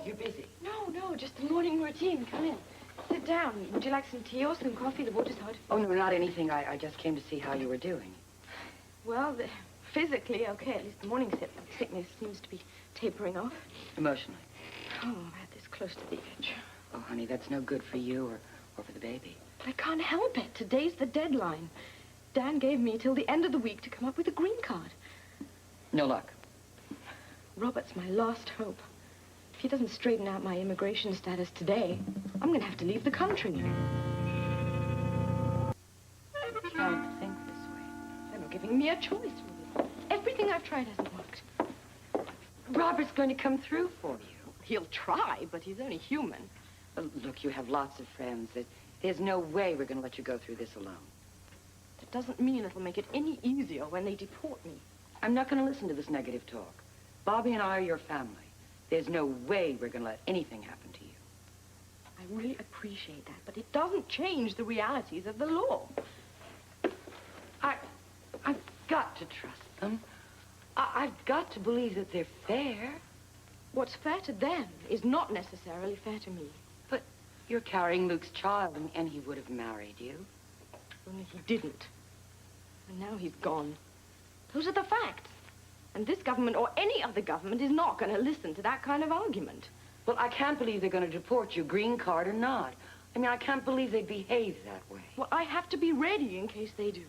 you're busy. No, just the morning routine. Come in. Sit down. Would you like some tea or some coffee? The water's hot. Oh, no, not anything. I just came to see how you were doing. Well, physically, okay. At least the morning sickness seems to be tapering off. Emotionally? Oh, I'm at this close to the edge. Oh, honey, that's no good for you or for the baby. But I can't help it. Today's the deadline. Dan gave me till the end of the week to come up with a green card. No luck. Robert's my last hope. If he doesn't straighten out my immigration status today, I'm going to have to leave the country. You don't think this way. They're not giving me a choice, really. Everything I've tried hasn't worked. Robert's going to come through for you. He'll try, but he's only human. Look, you have lots of friends. There's no way we're going to let you go through this alone. That doesn't mean it'll make it any easier when they deport me. I'm not going to listen to this negative talk. Bobby and I are your family. There's no way we're going to let anything happen to you. I really appreciate that, but it doesn't change the realities of the law. I've got to trust them. I've got to believe that they're fair. What's fair to them is not necessarily fair to me. But you're carrying Luke's child, and he would have married you. Only he didn't. And now he's gone. Those are the facts. And this government or any other government is not going to listen to that kind of argument. Well, I can't believe they're going to deport you, green card or not. I mean, I can't believe they'd behave that way. Well, I have to be ready in case they do.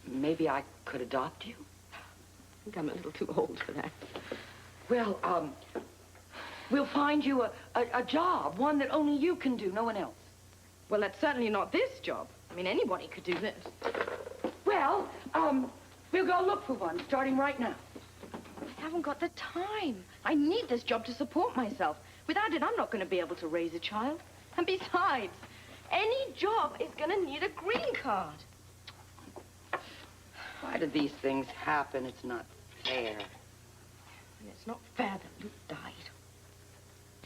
Maybe I could adopt you? I think I'm a little too old for that. Well, we'll find you a job, one that only you can do, no one else. Well, that's certainly not this job. I mean, anybody could do this. Well, we'll go look for one, starting right now. I haven't got the time. I need this job to support myself. Without it, I'm not going to be able to raise a child. And besides, any job is going to need a green card. Why do these things happen? It's not fair. And it's not fair that Luke died.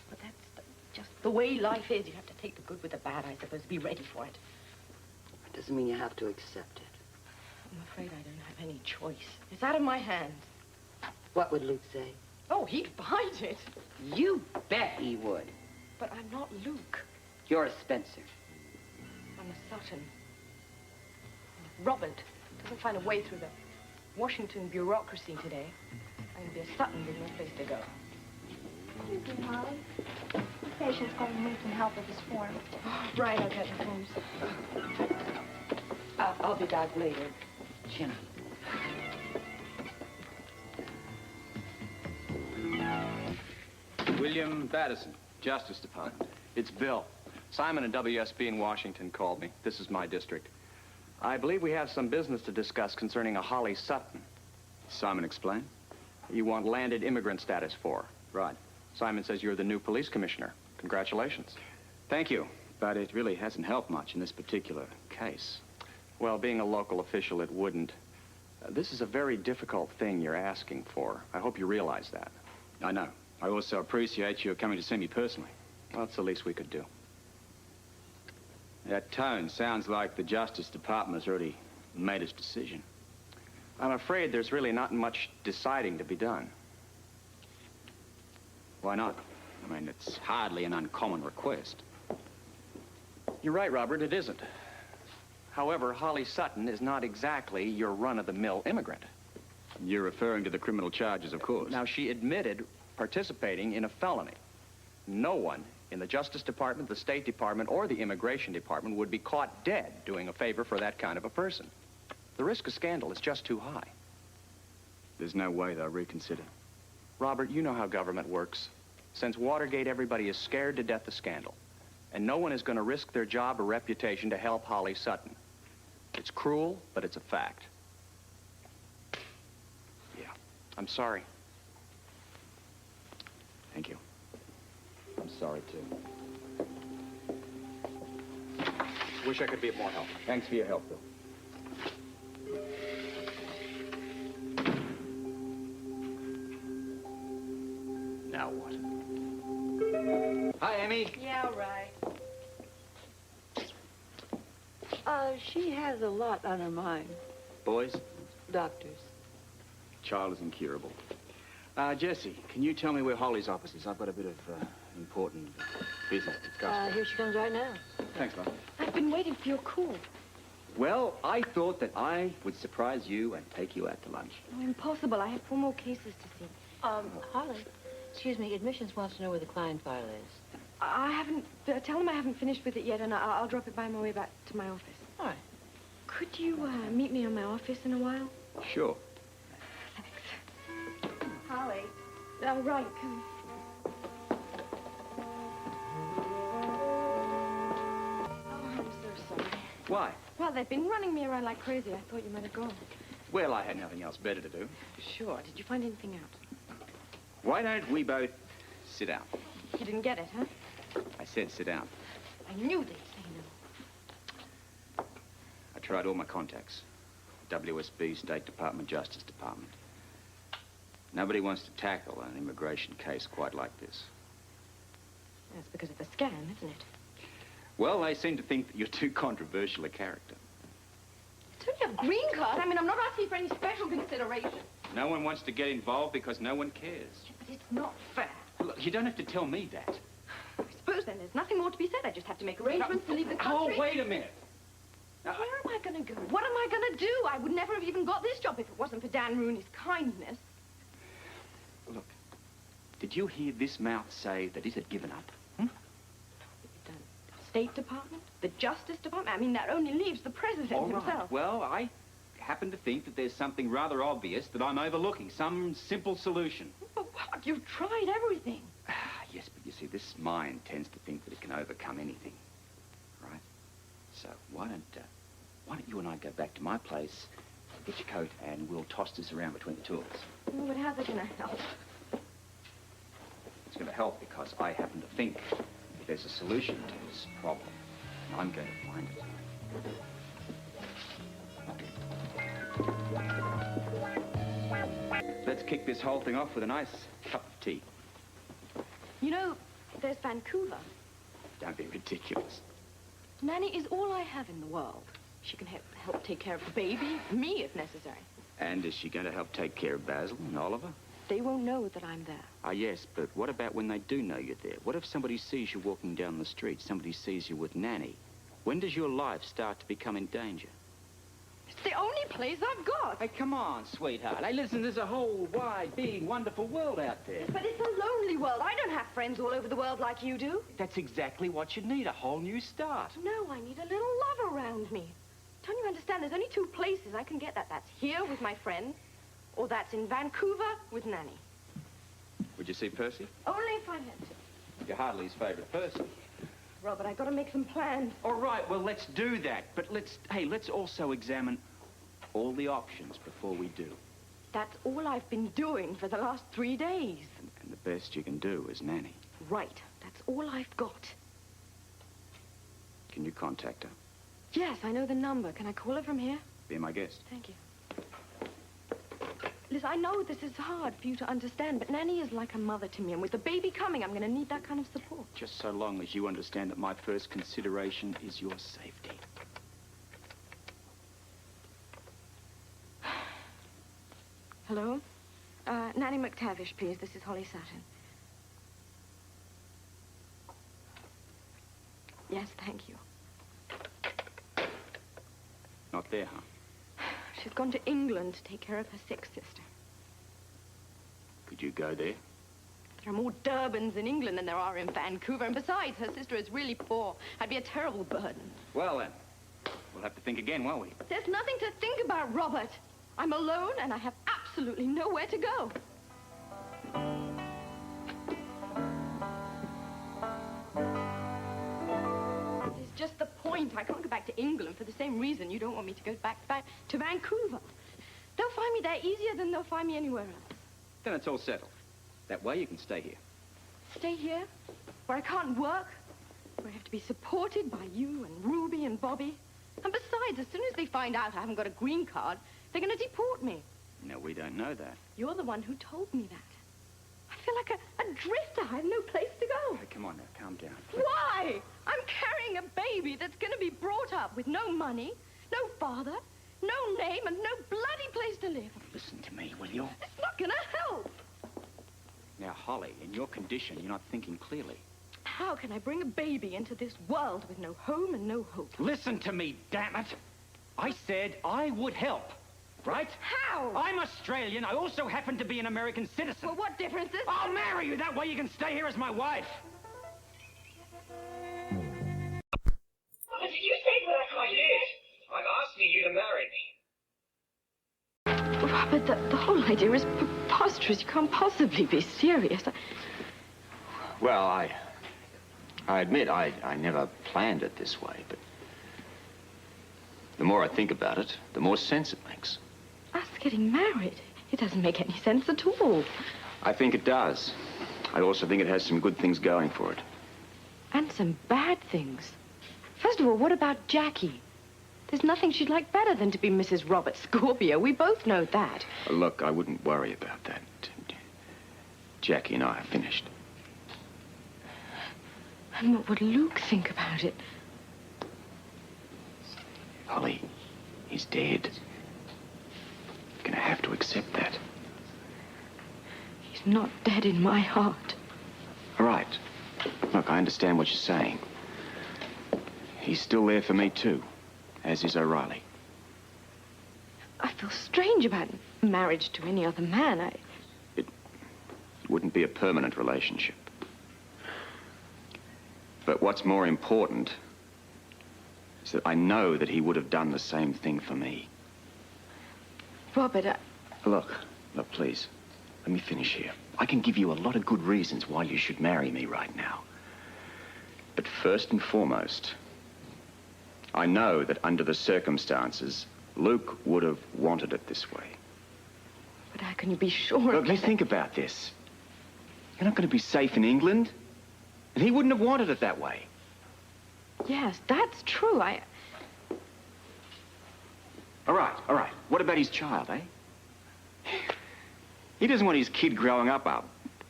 But that's just the way life is. You have to take the good with the bad, I suppose, be ready for it. It doesn't mean you have to accept it. I'm afraid I don't have any choice. It's out of my hands. What would Luke say? Oh, he'd bite it. You bet he would. But I'm not Luke. You're a Spencer. I'm a Sutton. And if Robert doesn't find a way through the Washington bureaucracy today, I'm going to be a Sutton with no place to go. Thank you, Molly. The patient's going to need some help with his form. Right, I'll get the forms. I'll be back later. Chin up. William Battison, Justice Department. It's Bill. Simon and WSB in Washington called me. This is my district. I believe we have some business to discuss concerning a Holly Sutton. Simon, explain. You want landed immigrant status for. Right. Simon says you're the new police commissioner. Congratulations. Thank you, but it really hasn't helped much in this particular case. Well, being a local official, it wouldn't. This is a very difficult thing you're asking for. I hope you realize that. I know. I also appreciate your coming to see me personally. Well, that's the least we could do. That tone sounds like the Justice Department has already made its decision. I'm afraid there's really not much deciding to be done. Why not? I mean, it's hardly an uncommon request. You're right, Robert, it isn't. However, Holly Sutton is not exactly your run-of-the-mill immigrant. You're referring to the criminal charges, of course. Now, she admitted participating in a felony. No one in the Justice Department, the State Department, or the Immigration Department would be caught dead doing a favor for that kind of a person. The risk of scandal is just too high. There's no way they'll reconsider. Robert, you know how government works. Since Watergate, everybody is scared to death of scandal. And no one is going to risk their job or reputation to help Holly Sutton. It's cruel, but it's a fact. Yeah, I'm sorry. Thank you. I'm sorry, too. Wish I could be of more help. Thanks for your help, Bill. Now what? Hi, Amy. Yeah, right. She has a lot on her mind. Boys, Doctors. child is incurable. Jesse, can you tell me where Holly's office is? I've got a bit of important business to discuss. Here she comes right now. Thanks, love. I've been waiting for your call. Well, I thought that I would surprise you and take you out to lunch. Oh, impossible. I have 4 more cases to see. Holly, excuse me, admissions wants to know where the client file is. I haven't... tell them I haven't finished with it yet, and I'll drop it by my way back to my office. All right. Could you meet me in my office in a while? Sure. Thanks. Holly. Oh, right. Come. Oh, I'm so sorry. Why? Well, they've been running me around like crazy. I thought you might have gone. Well, I had nothing else better to do. Sure. Did you find anything out? Why don't we both sit down? You didn't get it, huh? I said sit down. I knew they'd say no. I tried all my contacts. WSB, State Department, Justice Department. Nobody wants to tackle an immigration case quite like this. That's because of the scam, isn't it? Well, they seem to think that you're too controversial a character. It's only a green card. I mean, I'm not asking for any special consideration. No one wants to get involved because no one cares. But it's not fair. Look, you don't have to tell me that. I suppose then there's nothing more to be said. I just have to make arrangements to leave the country. Oh, wait a minute. Where am I going to go? What am I going to do? I would never have even got this job if it wasn't for Dan Rooney's kindness. Look, did you hear this mouth say that it had given up? The State Department? The Justice Department? I mean, that only leaves the President All right. himself. Well, I happen to think that there's something rather obvious that I'm overlooking. Some simple solution. But what? You've tried everything. Yes, but you see, this mind tends to think that it can overcome anything. Right? So why don't you and I go back to my place, get your coat, and we'll toss this around between the two of us. Oh, but how's it going to help? It's going to help because I happen to think that there's a solution to this problem. And I'm going to find it. Let's kick this whole thing off with a nice cup of tea. You know, there's Vancouver. Don't be ridiculous. Nanny is all I have in the world. She can help take care of the baby, me if necessary. And is she going to help take care of Basil and Oliver? They won't know that I'm there. Ah, yes, but what about when they do know you're there? What if somebody sees you walking down the street, somebody sees you with Nanny? When does your life start to become in danger? It's the only place I've got. Hey, come on, sweetheart. Hey, listen, there's a whole wide, big, wonderful world out there. But it's a lonely world. I don't have friends all over the world like you do. That's exactly what you need, a whole new start. No, I need a little love around me. Don't you understand? There's only 2 places I can get that. That's here with my friend, or that's in Vancouver with Nanny. Would you see Percy? Only if I had to. You're hardly his favorite person. Robert, I've got to make some plans. All right, well, let's do that. But let's also examine all the options before we do. That's all I've been doing for the last 3 days. And the best you can do is Nanny. Right. That's all I've got. Can you contact her? Yes, I know the number. Can I call her from here? Be my guest. Thank you. Liz, I know this is hard for you to understand, but Nanny is like a mother to me, and with the baby coming, I'm going to need that kind of support. Just so long as you understand that my first consideration is your safety. Hello? Nanny McTavish, please. This is Holly Sutton. Yes, thank you. Not there, huh? She's gone to England to take care of her sick sister. Could you go there? There are more Durbans in England than there are in Vancouver, and besides, her sister is really poor. I'd be a terrible burden. Well, then, we'll have to think again, won't we? There's nothing to think about, Robert. I'm alone, and I have absolutely nowhere to go. It's just the point. I can't go back to England for the same reason you don't want me to go back to Vancouver. They'll find me there easier than they'll find me anywhere else. Then it's all settled. That way you can stay here. Stay here, where I can't work, where I have to be supported by you and Ruby and Bobby. And besides, as soon as they find out I haven't got a green card, they're going to deport me. No, we don't know that. You're the one who told me that. I feel like a drifter. I have no place to go. Hey, come on now, calm down. Why? I'm carrying a baby that's going to be brought up with no money, no father, no name, and no bloody place to live. Listen to me, will you? It's not going to help. Holly, in your condition, you're not thinking clearly. How can I bring a baby into this world with no home and no hope? Listen to me, damn it! I said I would help, right? How? I'm Australian. I also happen to be an American citizen. Well, what difference is... I'll marry you. That way you can stay here as my wife. Did you say that I did? I'm asking you to marry me. Robert, the whole idea is preposterous. You can't possibly be serious. Well, I admit I never planned it this way, but the more I think about it, the more sense it makes. Us getting married? It doesn't make any sense at all. I think it does. I also think it has some good things going for it. And some bad things. First of all, what about Jackie? There's nothing she'd like better than to be Mrs. Robert Scorpio. We both know that. Look, I wouldn't worry about that. Jackie and I are finished. And what would Luke think about it? Holly, he's dead. You're gonna have to accept that. He's not dead in my heart. All right. Look, I understand what you're saying. He's still there for me, too, as is O'Reilly. I feel strange about marriage to any other man. It wouldn't be a permanent relationship. But what's more important is that I know that he would have done the same thing for me. Robert, Look, please, let me finish here. I can give you a lot of good reasons why you should marry me right now. But first and foremost, I know that under the circumstances, Luke would have wanted it this way. But how can you be sure? Look, let's think about this. You're not going to be safe in England, and he wouldn't have wanted it that way. Yes, that's true. All right. What about his child, eh? He doesn't want his kid growing up a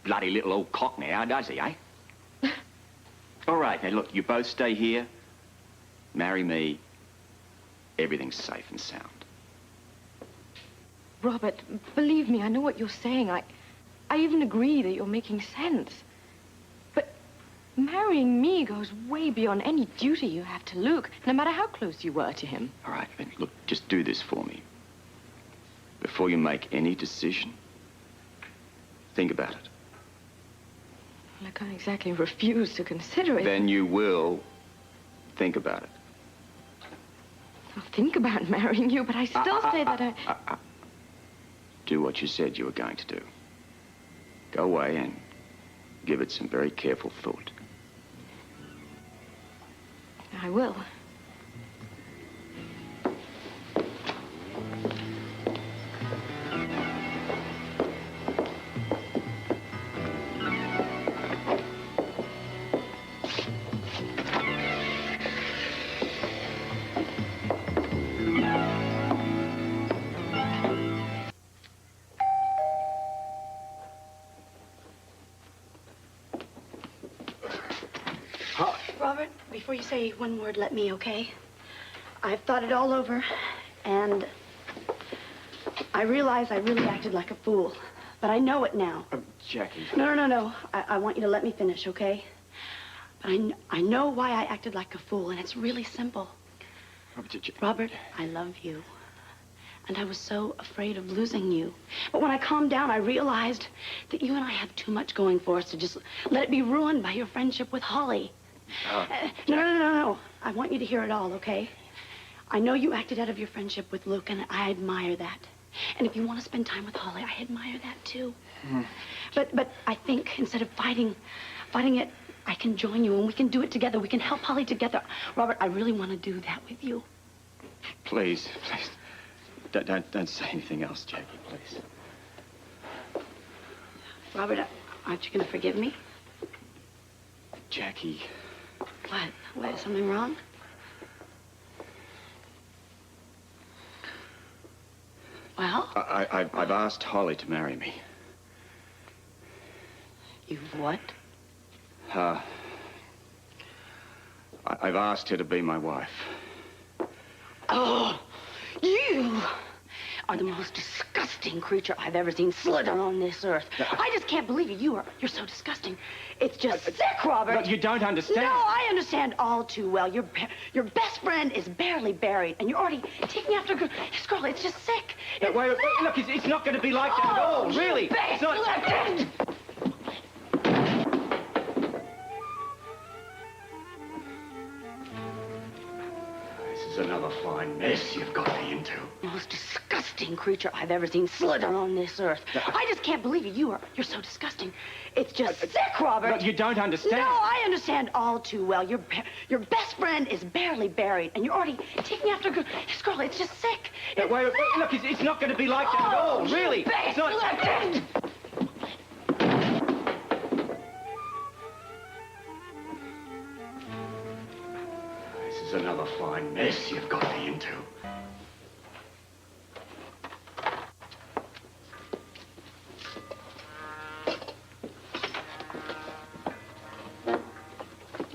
bloody little old cock now, does he, eh? All right, now look, you both stay here, marry me, everything's safe and sound. Robert, believe me, I know what you're saying. I even agree that you're making sense. But marrying me goes way beyond any duty you have to Luke, no matter how close you were to him. All right, then, look, just do this for me. Before you make any decision, think about it. Well, I can't exactly refuse to consider it. Then you will think about it. I'll think about marrying you, but I still say that I... Do what you said you were going to do. Go away and give it some very careful thought. I will. Robert, before you say one word, let me, okay? I've thought it all over, and I realize I really acted like a fool. But I know it now. Jackie. No. I want you to let me finish, okay? But I know why I acted like a fool, and it's really simple. Robert, I love you. And I was so afraid of losing you. But when I calmed down, I realized that you and I have too much going for us to just let it be ruined by your friendship with Holly. No. I want you to hear it all, okay? I know you acted out of your friendship with Luke, and I admire that. And if you want to spend time with Holly, I admire that, too. But I think instead of fighting it, I can join you, and we can do it together. We can help Holly together. Robert, I really want to do that with you. Please. Don't say anything else, Jackie, please. Robert, aren't you going to forgive me? Jackie. What? Is something wrong? Well? I've asked Holly to marry me. You've what? I've asked her to be my wife. Oh, you! are the most disgusting creature I've ever seen slither on this earth. I just can't believe it. You're so disgusting. It's just sick, Robert. Look, you don't understand. No, I understand all too well. Your best friend is barely buried, and you're already taking after his girl. It's just sick. Wait, look, it's not going to be like that at all, really. It's not. This is another fine mess you've got me into. The most disgusting creature I've ever seen slither on this earth. I just can't believe it. You're so disgusting. It's just sick, Robert. Look, you don't understand. No, I understand all too well. Your best friend is barely buried, and you're already taking after his girl. It's just sick. Wait, look, it's not going to be like that at all, really. It's not. This is another fine mess you've got me into.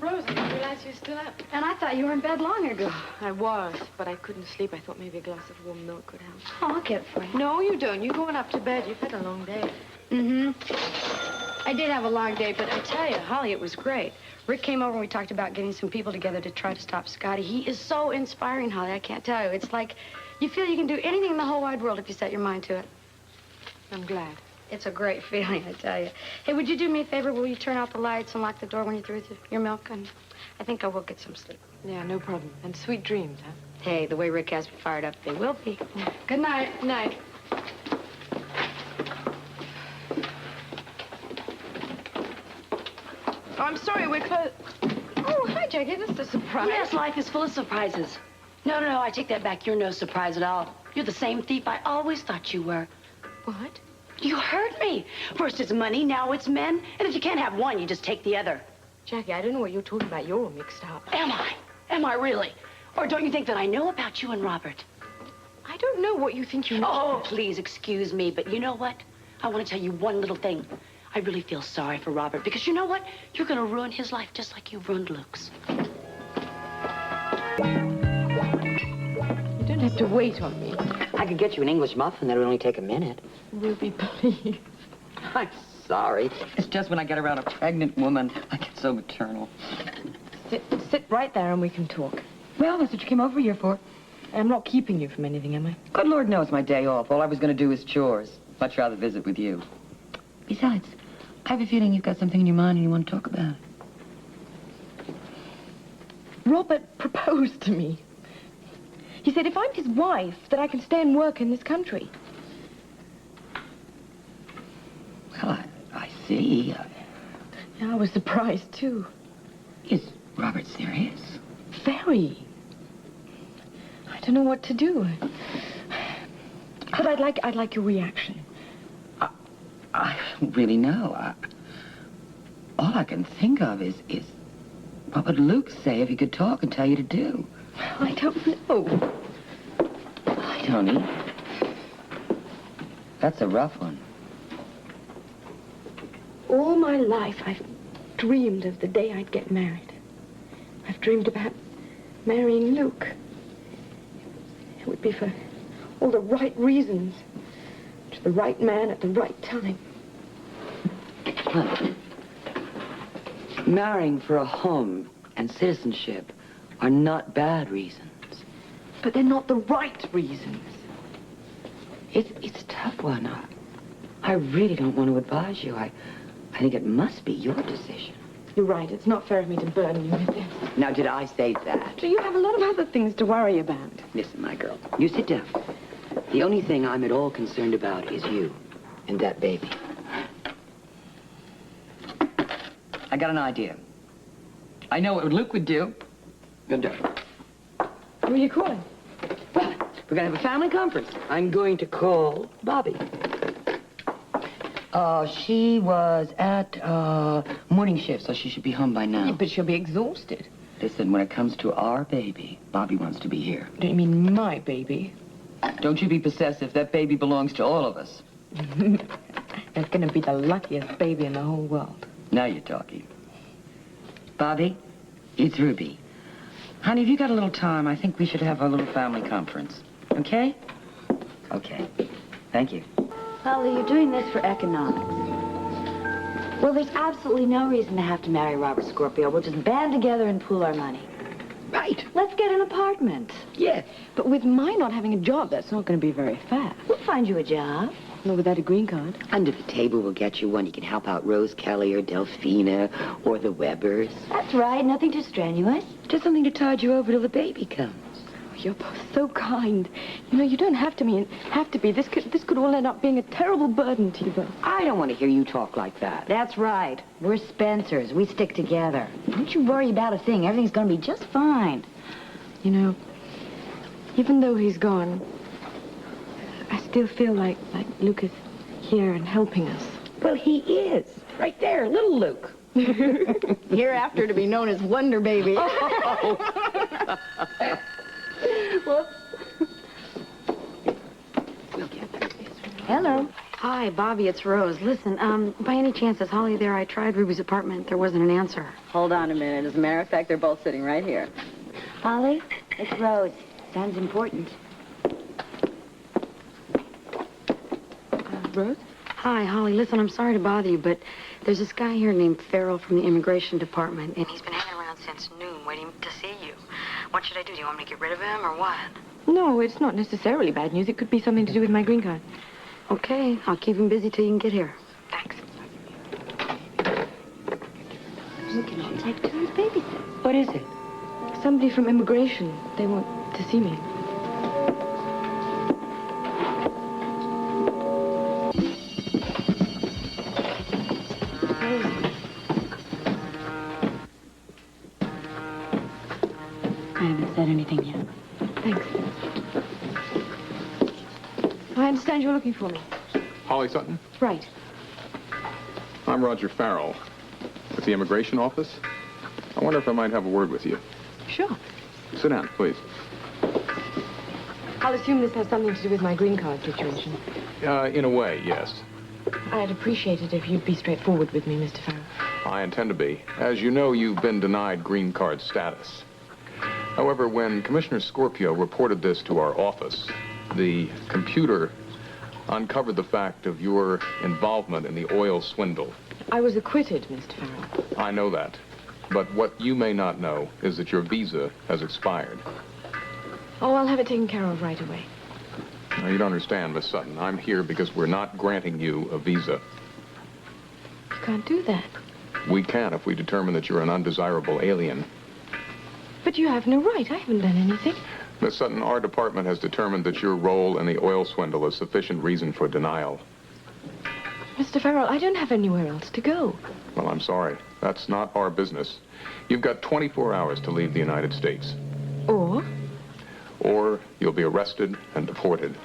Rose, I didn't realize you were still up. And I thought you were in bed long ago. I was, but I couldn't sleep. I thought maybe a glass of warm milk could help. Oh, I'll get it for you. No, you don't. You're going up to bed. You've had a long day. Mm-hmm. I did have a long day, but I tell you, Holly, it was great. Rick came over and we talked about getting some people together to try to stop Scotty. He is so inspiring, Holly, I can't tell you. It's like you feel you can do anything in the whole wide world if you set your mind to it. I'm glad. It's a great feeling, I tell you. Hey, would you do me a favor? Will you turn out the lights and lock the door when you're through with your milk? And I think I will get some sleep. Yeah, no problem. And sweet dreams, huh? Hey, the way Rick has me fired up, they will be. Good night. Night. Oh, I'm sorry, we're closed. Oh, hi, Jackie. This is a surprise. Yes, life is full of surprises. No, I take that back. You're no surprise at all. You're the same thief I always thought you were. What? You heard me. First it's money, now it's men. And if you can't have one, you just take the other. Jackie, I don't know what you're talking about. You're all mixed up. Am I? Am I really? Or don't you think that I know about you and Robert? I don't know what you think you know. Oh, please excuse me, but you know what? I want to tell you one little thing. I really feel sorry for Robert, because you know what? You're going to ruin his life just like you've ruined Luke's. You don't have to wait on me. I could get you an English muffin. That would only take a minute. Ruby, please. I'm sorry. It's just when I get around a pregnant woman, I get so maternal. Sit right there and we can talk. Well, that's what you came over here for. I'm not keeping you from anything, am I? Good Lord knows my day off. All I was going to do was chores. Much rather visit with you. Besides, I have a feeling you've got something in your mind and you want to talk about it. Robert proposed to me. He said if I'm his wife, that I can stay and work in this country. Well, I see. I was surprised, too. Is Robert serious? Very. I don't know what to do. But I'd like your reaction. I don't really know. All I can think of is what would Luke say if he could talk and tell you to do? I don't know. I don't either. That's a rough one. All my life, I've dreamed of the day I'd get married. I've dreamed about marrying Luke. It would be for all the right reasons, to the right man at the right time. Honey, marrying for a home and citizenship are not bad reasons. But they're not the right reasons. It's a tough one. I really don't want to advise you. I think it must be your decision. You're right. It's not fair of me to burden you with this. Now, did I say that? So you have a lot of other things to worry about. Listen, my girl, you sit down. The only thing I'm at all concerned about is you and that baby. I got an idea. I know what Luke would do. Gonna do it. Who are you calling? Well, we're gonna have a family conference. I'm going to call Bobby. She was at morning shift, so she should be home by now. Yeah, but she'll be exhausted. Listen, when it comes to our baby, Bobby wants to be here. Don't you mean my baby? Don't you be possessive. That baby belongs to all of us. That's gonna be the luckiest baby in the whole world. Now you're talking. Bobby, it's Ruby. Honey, if you got a little time, I think we should have a little family conference. Okay? Okay. Thank you. Holly, you're doing this for economics. Well, there's absolutely no reason to have to marry Robert Scorpio. We'll just band together and pool our money. Right. Let's get an apartment. Yes. But with my not having a job, that's not going to be very fair. We'll find you a job. Not without a green card. Under the table, we'll get you one. You can help out Rose Kelly or Delphina or the Webbers. That's right. Nothing too strenuous. Just something to tide you over till the baby comes. Oh, you're both so kind. You know, you don't have to be. This could all end up being a terrible burden to you both. I don't want to hear you talk like that. That's right. We're Spencers. We stick together. Don't you worry about a thing. Everything's going to be just fine. You know, even though he's gone, I still feel like Luke is here and helping us. Well, he is. Right there, little Luke. Hereafter to be known as Wonder Baby. Oh. Whoops. We'll get through this. Hello. Hi, Bobby, it's Rose. Listen, by any chance, is Holly there? I tried Ruby's apartment. There wasn't an answer. Hold on a minute. As a matter of fact, they're both sitting right here. Holly, it's Rose. Sounds important. Rose? Hi, Holly. Listen, I'm sorry to bother you, but there's this guy here named Farrell from the Immigration Department, and he's been hanging around since noon waiting to see you. What should I do? Do you want me to get rid of him or what? No, it's not necessarily bad news. It could be something to do with my green card. Okay, I'll keep him busy till you can get here. Thanks. We can all take turns babysitting. What is it? Somebody from immigration. They want to see me. I haven't said anything yet. Thanks. I understand you're looking for me. Holly Sutton? Right. I'm Roger Farrell with the Immigration Office. I wonder if I might have a word with you. Sure. Sit down, please. I'll assume this has something to do with my green card situation. In a way, yes. I'd appreciate it if you'd be straightforward with me, Mr. Farrell. I intend to be. As you know, you've been denied green card status. However, when Commissioner Scorpio reported this to our office, the computer uncovered the fact of your involvement in the oil swindle. I was acquitted, Mr. Farrell. I know that. But what you may not know is that your visa has expired. Oh, I'll have it taken care of right away. Now, you don't understand, Miss Sutton. I'm here because we're not granting you a visa. You can't do that. We can if we determine that you're an undesirable alien. But you have no right. I haven't done anything. Miss Sutton, our department has determined that your role in the oil swindle is sufficient reason for denial. Mr. Farrell, I don't have anywhere else to go. Well, I'm sorry. That's not our business. You've got 24 hours to leave the United States. Or? Or you'll be arrested and deported.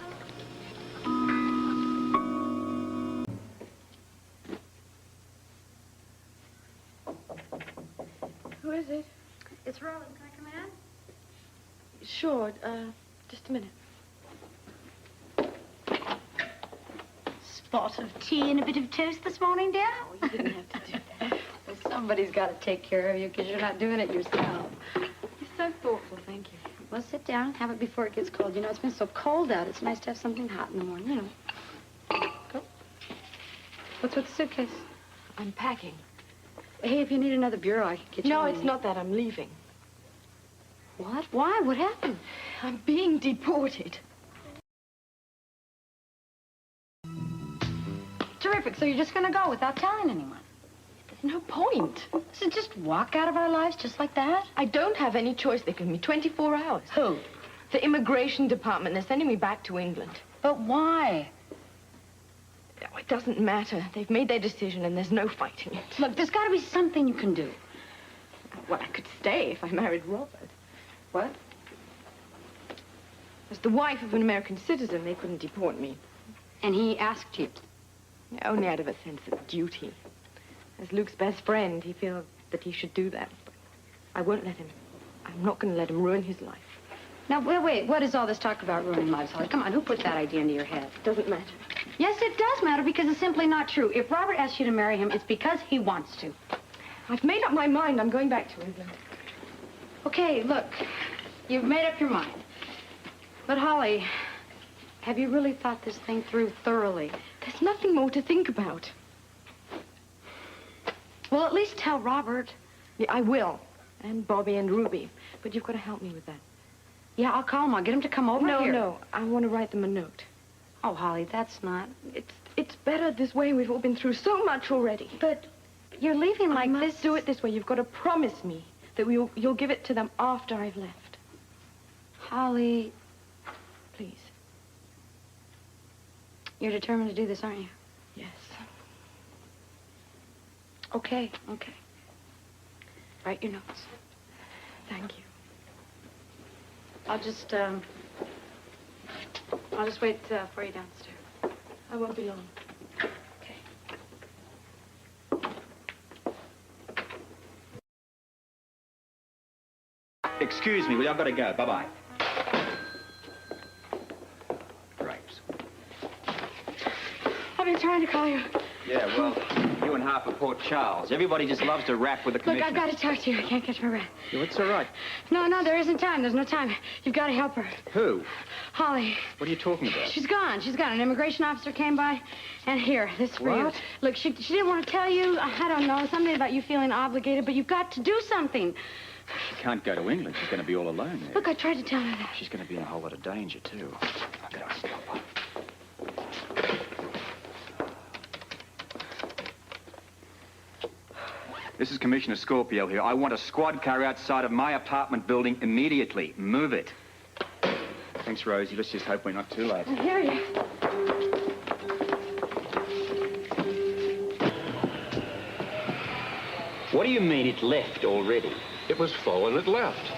Who is it? It's Rose. Can I come in? Sure, just a minute. Spot of tea and a bit of toast this morning, dear? Oh, you didn't have to do that. Well, somebody's got to take care of you because you're not doing it yourself. You're so thoughtful, thank you. Well, sit down. Have it before it gets cold. You know, it's been so cold out. It's nice to have something hot in the morning, you know. Go. What's with the suitcase? I'm packing. Hey, if you need another bureau, I can get you No, one. it's not that. I'm leaving. What? Why? What happened? I'm being deported. Terrific. So you're just going to go without telling anyone? There's no point. So just walk out of our lives just like that? I don't have any choice. They've given me 24 hours. Who? The immigration department. They're sending me back to England. But why? Oh, it doesn't matter. They've made their decision and there's no fighting it. Look, there's got to be something you can do. Well, I could stay if I married Robert. What? As the wife of an American citizen, they couldn't deport me. And he asked you. Only out of a sense of duty. As Luke's best friend, he feels that he should do that. But I won't let him. I'm not going to let him ruin his life. Now, wait. What is all this talk about ruining lives, Holly? Come on, who put that idea into your head? Doesn't matter. Yes, it does matter because it's simply not true. If Robert asks you to marry him, it's because he wants to. I've made up my mind. I'm going back to England. Okay, look, you've made up your mind. But, Holly, have you really thought this thing through thoroughly? There's nothing more to think about. Well, at least tell Robert. Yeah, I will. And Bobby and Ruby. But you've got to help me with that. Yeah, I'll call him. I'll get him to come over here. No. I want to write them a note. Oh, Holly, that's not... It's better this way. We've all been through so much already. But you're leaving like I this... must do it this way. You've got to promise me that you'll give it to them after I've left. Holly, Please. you're determined to do this, aren't you? Yes. Okay. Write your notes. Thank you. I'll just wait for you downstairs. I won't be long. Okay. Excuse me, I've got to go. Bye-bye. Grapes. I've been trying to call you. Yeah, well, you and half of Port Charles. Everybody just loves to rap with the Look, commissioner. I've got to talk to you. I can't catch my breath. Yeah, it's all right. No, there isn't time. There's no time. You've got to help her. Who? Holly. What are you talking about? She's gone. An immigration officer came by, and here, this for you. What? Look, she didn't want to tell you. I don't know, something about you feeling obligated, but you've got to do something. She can't go to England. She's going to be all alone there. Look, I tried to tell her that. She's going to be in a whole lot of danger, too. I've got to stop her. This is Commissioner Scorpio here. I want a squad car outside of my apartment building immediately. Move it. Thanks, Rosie. Let's just hope we're not too late. I hear you. What do you mean it left already? It was full and it left.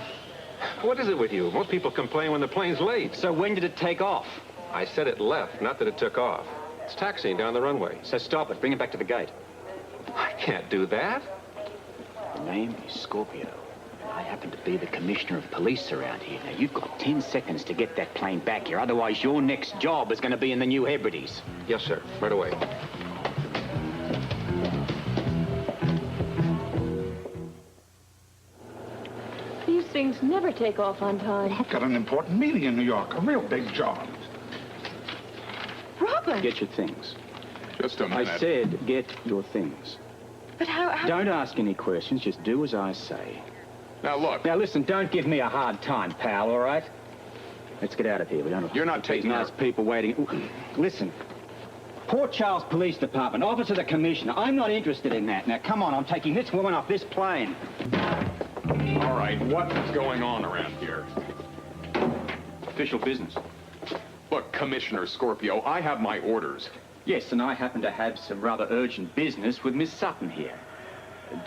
What is it with you? Most people complain when the plane's late. So when did it take off? I said it left, not that it took off. It's taxiing down the runway. So stop it. Bring it back to the gate. I can't do that. The name is Scorpio. I happen to be the commissioner of police around here. Now, you've got 10 seconds to get that plane back here. Otherwise, your next job is going to be in the New Hebrides. Yes, sir. Right away. These things never take off on time. I've got an important meeting in New York, a real big job. Robert! Get your things. Just a minute. I said get your things. But how... Don't ask any questions. Just do as I say. Now, look. Now, listen, don't give me a hard time, pal, all right? Let's get out of here. We don't have You're not taking nice people waiting. Listen. Port Charles Police Department, Office of the Commissioner. I'm not interested in that. Now, come on. I'm taking this woman off this plane. All right, what is going on around here? Official business. Look, Commissioner Scorpio, I have my orders. Yes, and I happen to have some rather urgent business with Miss Sutton here,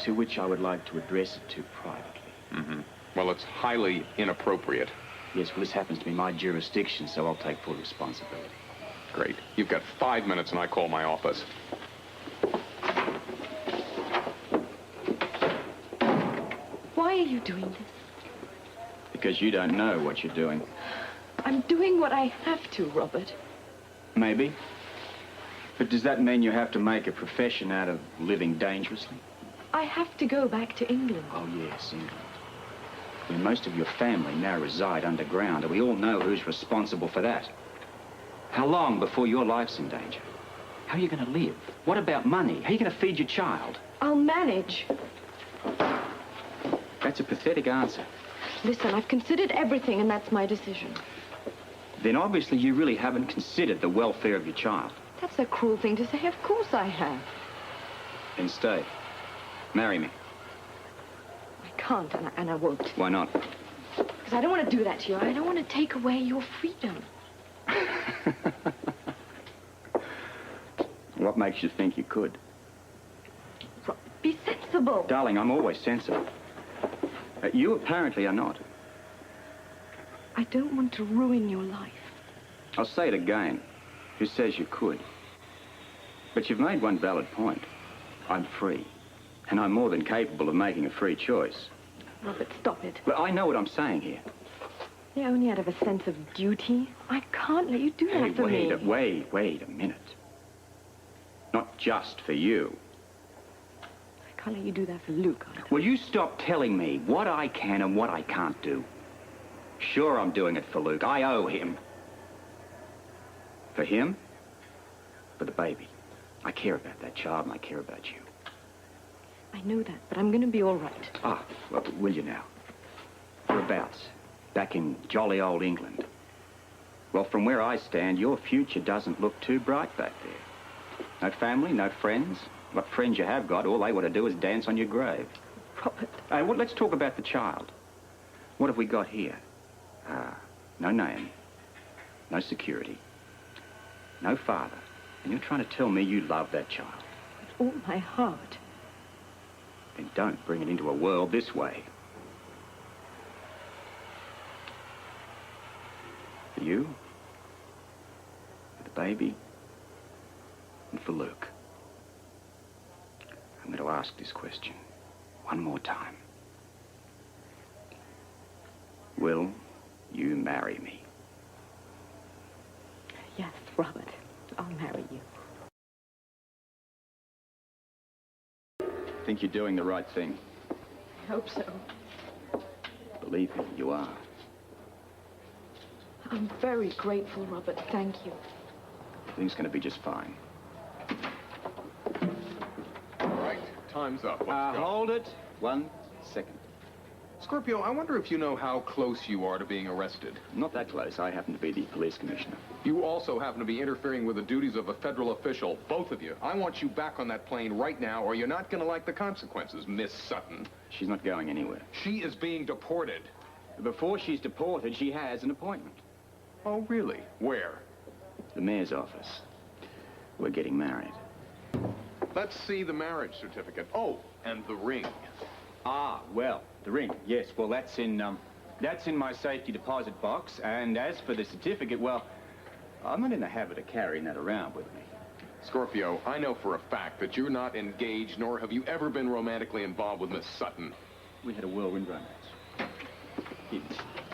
to which I would like to address it to privately. Mm-hmm. Well, it's highly inappropriate. Yes, well, this happens to be my jurisdiction, so I'll take full responsibility. Great. You've got 5 minutes and I call my office. Why are you doing this? Because you don't know what you're doing. I'm doing what I have to, Robert. Maybe. But does that mean you have to make a profession out of living dangerously? I have to go back to England. Oh, yes, England. I mean, most of your family now reside underground, and we all know who's responsible for that. How long before your life's in danger? How are you going to live? What about money? How are you going to feed your child? I'll manage. That's a pathetic answer. Listen, I've considered everything, and that's my decision. Then obviously you really haven't considered the welfare of your child. That's a cruel thing to say. Of course I have. Then stay. Marry me. I can't, and I won't. Why not? Because I don't want to do that to you. I don't want to take away your freedom. What makes you think you could? Be sensible. Darling, I'm always sensible. You apparently are not. I don't want to ruin your life. I'll say it again. Who says you could? But you've made one valid point. I'm free. And I'm more than capable of making a free choice. Robert, stop it. But I know what I'm saying here. Yeah, only out of a sense of duty. I can't let you do that for me. Wait a minute. Not just for you. I can't let you do that for Luke either. Will you stop telling me what I can and what I can't do? Sure, I'm doing it for Luke. I owe him. For him? For the baby. I care about that child, and I care about you. I know that, but I'm going to be all right. Ah, well, will you now? Whereabouts? Back in jolly old England. Well, from where I stand, your future doesn't look too bright back there. No family, no friends. What friends you have got, all they want to do is dance on your grave. Robert. Well, let's talk about the child. What have we got here? No name, no security, no father. And you're trying to tell me you love that child. With all my heart. Then don't bring it into a world this way. For you, for the baby, and for Luke. I'm going to ask this question one more time. Will you marry me? Yes, Robert. I'll marry you. Think you're doing the right thing? I hope so. Believe me, you are. I'm very grateful, Robert. Thank you. Things going to be just fine. All right, time's up. Let's go. Hold it. 1 second. Scorpio, I wonder if you know how close you are to being arrested. Not that close. I happen to be the police commissioner. You also happen to be interfering with the duties of a federal official, both of you. I want you back on that plane right now, or you're not going to like the consequences, Miss Sutton. She's not going anywhere. She is being deported. Before she's deported, she has an appointment. Oh, really? Where? The mayor's office. We're getting married. Let's see the marriage certificate. Oh, and the ring. Ah, well, the ring. Yes, well, that's in my safety deposit box. And as for the certificate, well, I'm not in the habit of carrying that around with me. Scorpio, I know for a fact that you're not engaged, nor have you ever been romantically involved with Miss Sutton. We had a whirlwind romance.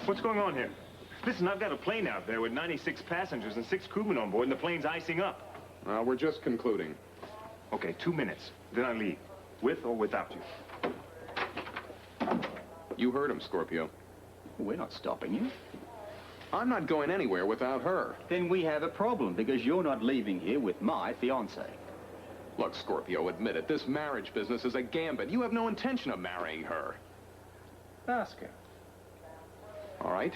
What's going on here? Listen, I've got a plane out there with 96 passengers and 6 crewmen on board, and the plane's icing up. We're just concluding. Okay, 2 minutes. Then I leave. With or without you. You heard him, Scorpio. We're not stopping you. I'm not going anywhere without her. Then we have a problem, because you're not leaving here with my fiancée. Look, Scorpio, admit it. This marriage business is a gambit. You have no intention of marrying her. Ask her. All right.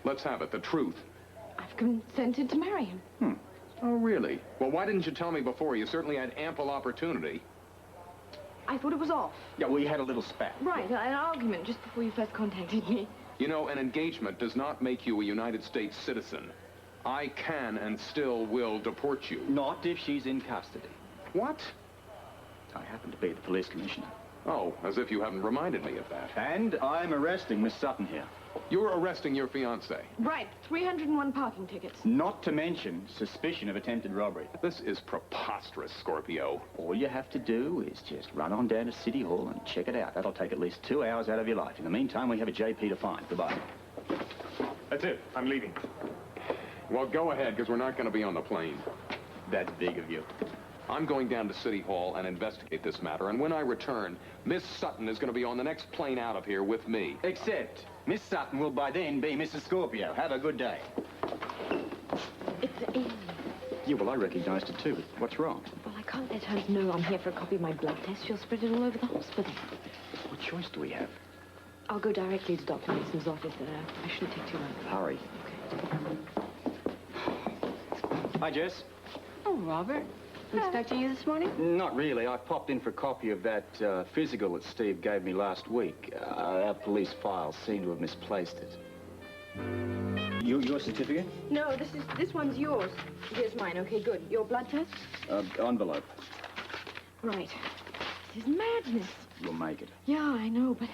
Let's have it, the truth. I've consented to marry him. Oh, really? Well, why didn't you tell me before? You certainly had ample opportunity. I thought it was off. Yeah, we had a little spat. Right, an argument just before you first contacted me. You know, an engagement does not make you a United States citizen. I can and still will deport you. Not if she's in custody. What? I happen to be the police commissioner. Oh, as if you haven't reminded me of that. And I'm arresting Miss Sutton here. You're arresting your fiancé. Right, 301 parking tickets. Not to mention suspicion of attempted robbery. This is preposterous, Scorpio. All you have to do is just run on down to City Hall and check it out. That'll take at least 2 hours out of your life. In the meantime, we have a JP to find. Goodbye. That's it. I'm leaving. Well, go ahead, because we're not going to be on the plane. That's big of you. I'm going down to City Hall and investigate this matter, and when I return, Miss Sutton is going to be on the next plane out of here with me. Except Miss Sutton will by then be Mrs. Scorpio. Have a good day. It's Amy. Yeah, well, I recognized it too. What's wrong? Well, I can't let her know I'm here for a copy of my blood test. She'll spread it all over the hospital. What choice do we have? I'll go directly to Dr. Mason's office. I shouldn't take too long. Hurry. Hi, Jess. Oh, Robert. Expecting you this morning? Not really. I popped in for a copy of that physical that Steve gave me last week. Our police files seem to have misplaced it. Your certificate? No, this one's yours. Here's mine. Okay, good. Your blood test? Envelope. Right. This is madness. You'll make it. Yeah, I know, but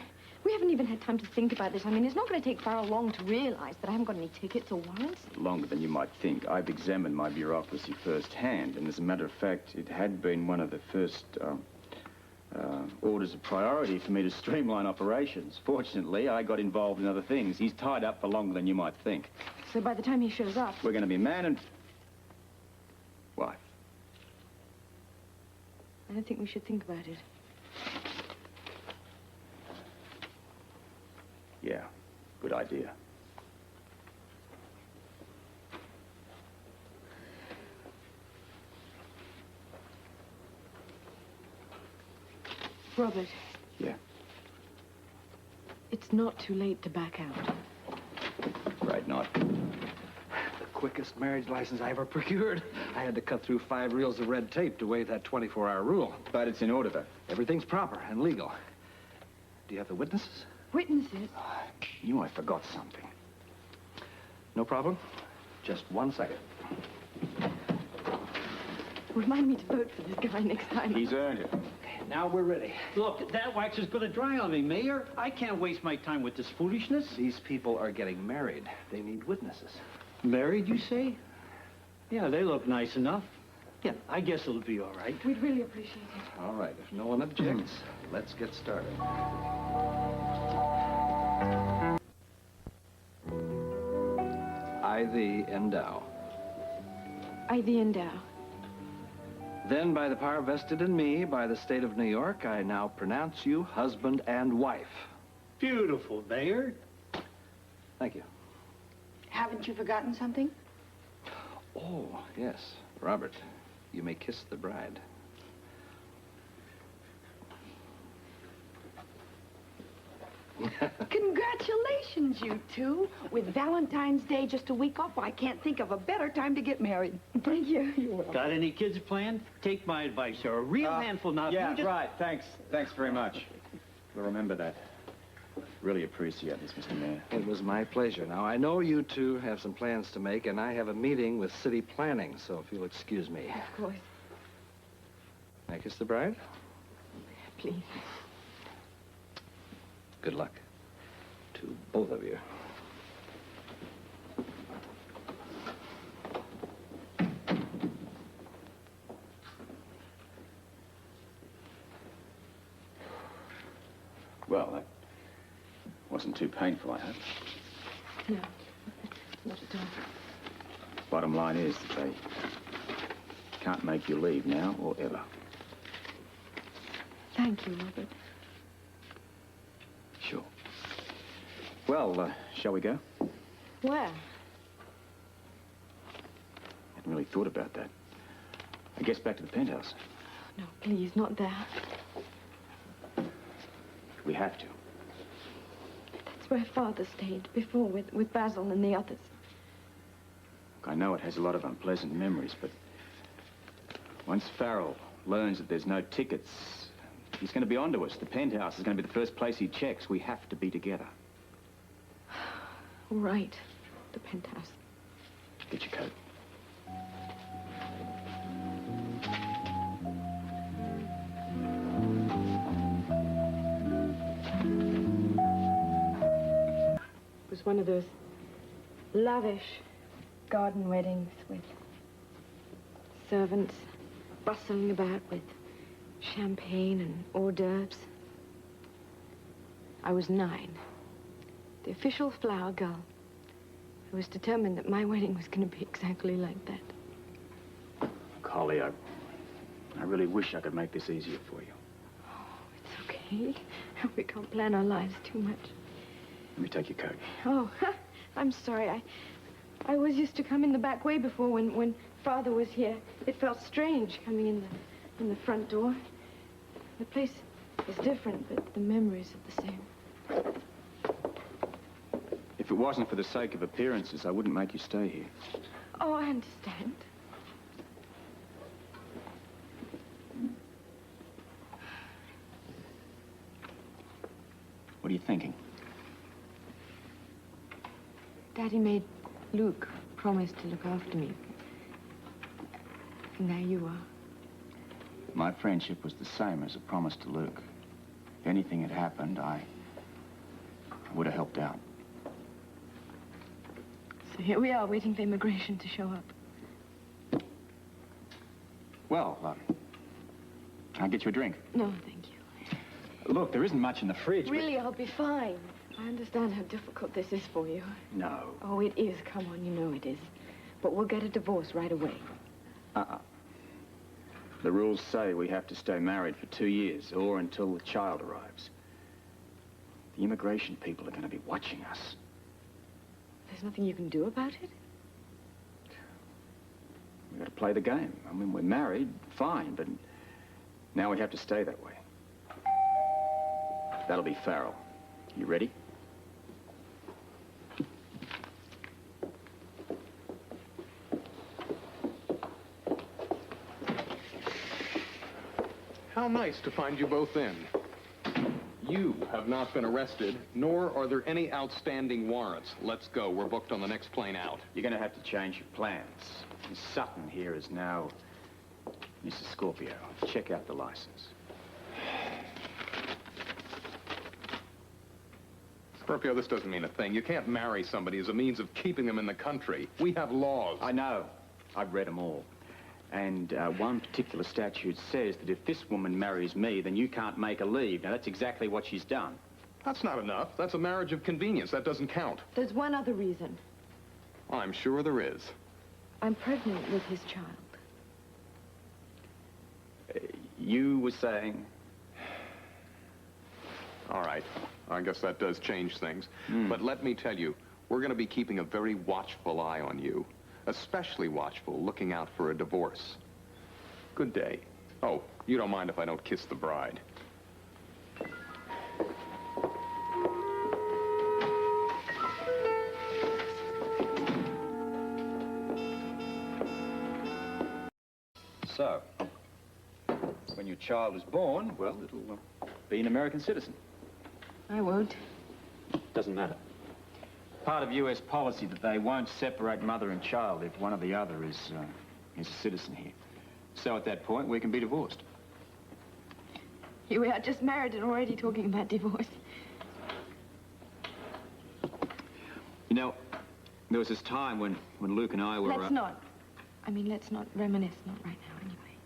we haven't even had time to think about this. I mean, it's not going to take Farrell long to realize that I haven't got any tickets or warrants. Longer than you might think. I've examined my bureaucracy firsthand, and as a matter of fact, it had been one of the first orders of priority for me to streamline operations. Fortunately, I got involved in other things. He's tied up for longer than you might think. So by the time he shows up... We're going to be man and wife. I don't think we should think about it. Yeah, good idea. Robert. Yeah. It's not too late to back out. Right not. The quickest marriage license I ever procured. I had to cut through 5 reels of red tape to waive that 24-hour rule. But it's in order, though. Everything's proper and legal. Do you have the witnesses? Witnesses? You know I forgot something. No problem. Just 1 second. Remind me to vote for this guy next time. He's earned it. Now we're ready. Look, that wax is going to dry on me, Mayor. I can't waste my time with this foolishness. These people are getting married. They need witnesses. Married, you say? Yeah, they look nice enough. Yeah, I guess it'll be all right. We'd really appreciate it. All right, if no one objects, let's get started. I thee endow. I thee endow. Then, by the power vested in me by the state of New York, I now pronounce you husband and wife. Beautiful, Mayor. Thank you. Haven't you forgotten something? Oh, yes. Robert, you may kiss the bride. Congratulations, you two. With Valentine's Day just a week off, I can't think of a better time to get married. Thank you. You're welcome. Got any kids planned? Take my advice. You're a real handful now. Yeah, You just- right. Thanks. Thanks very much. We'll remember that. Really appreciate this, Mr. Mayor. It was my pleasure. Now, I know you two have some plans to make, and I have a meeting with city planning, so if you'll excuse me. Of course. May I kiss the bride? Please. Good luck to both of you. Well, that wasn't too painful, I hope. No, not at all. Bottom line is that they can't make you leave now or ever. Thank you, Robert. Sure. Well, shall we go? Where? Hadn't really thought about that. I guess back to the penthouse. No, please, not there. We have to. That's where Father stayed before with Basil and the others. Look, I know it has a lot of unpleasant memories, but once Farrell learns that there's no tickets, he's going to be onto us. The penthouse is going to be the first place he checks. We have to be together. All right. The penthouse. Get your coat. It was one of those lavish garden weddings with servants bustling about with champagne and hors d'oeuvres. I was 9, the official flower girl. I was determined that my wedding was going to be exactly like that. Holly, I really wish I could make this easier for you. Oh, it's okay. We can't plan our lives too much. Let me take your coat. Oh, I'm sorry. I always used to come in the back way before when Father was here. It felt strange coming in the front door. The place is different, but the memories are the same. If it wasn't for the sake of appearances, I wouldn't make you stay here. Oh, I understand. What are you thinking? Daddy made Luke promise to look after me. And now you are. My friendship was the same as a promise to Luke. If anything had happened, I would have helped out. So here we are, waiting for immigration to show up. Well, I'll get you a drink. No, thank you. Look, there isn't much in the fridge. Really, I'll be fine. I understand how difficult this is for you. No. Oh, it is. Come on, you know it is. But we'll get a divorce right away. The rules say we have to stay married for 2 years or until the child arrives. The immigration people are going to be watching us. There's nothing you can do about it? We've got to play the game. I mean, we're married, fine, but now we have to stay that way. That'll be Farrell. You ready? How nice to find you both in. You have not been arrested, nor are there any outstanding warrants. Let's go. We're booked on the next plane out. You're going to have to change your plans. Miss Sutton here is now Mrs. Scorpio. Check out the license. Scorpio, this doesn't mean a thing. You can't marry somebody as a means of keeping them in the country. We have laws. I know. I've read them all. And one particular statute says that if this woman marries me, then you can't make her leave. Now, that's exactly what she's done. That's not enough. That's a marriage of convenience. That doesn't count. There's one other reason. I'm sure there is. I'm pregnant with his child. You were saying? All right. I guess that does change things. But let me tell you, we're going to be keeping a very watchful eye on you. Especially watchful, looking out for a divorce. Good day. Oh, you don't mind if I don't kiss the bride. So, when your child is born, well, it'll be an American citizen. I won't. Doesn't matter. Part of U.S. policy that they won't separate mother and child if one or the other is a citizen here. So at that point, we can be divorced. Here we are, just married and already talking about divorce. You know, there was this time when Luke and I were... Let's not reminisce, not right now, anyway.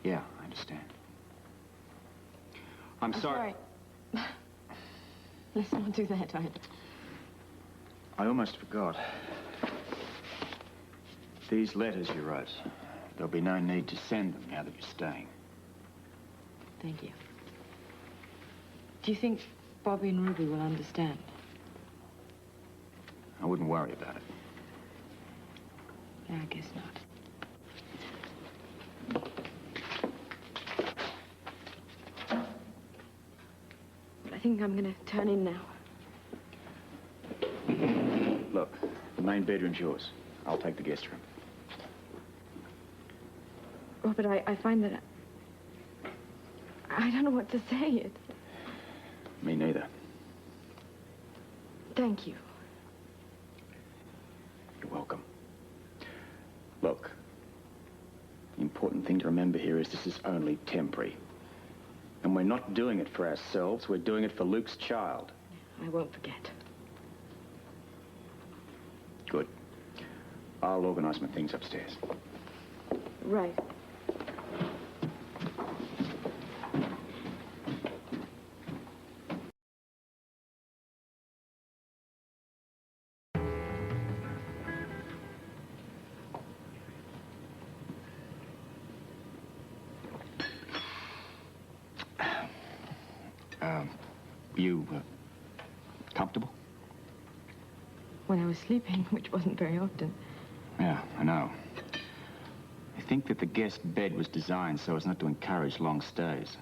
Yeah, I understand. I'm sorry. Let's not do that, I almost forgot. These letters you wrote, there'll be no need to send them now that you're staying. Thank you. Do you think Bobby and Ruby will understand? I wouldn't worry about it. Yeah, I guess not. I think I'm gonna turn in now. Look, the main bedroom's yours. I'll take the guest room. Robert, I find that I don't know what to say yet. Me neither. Thank you. You're welcome. Look, the important thing to remember here is this is only temporary. And we're not doing it for ourselves, we're doing it for Luke's child. I won't forget. Good. I'll organize my things upstairs. Right. You comfortable? When I was sleeping, which wasn't very often. Yeah, I know. I think that the guest bed was designed so as not to encourage long stays.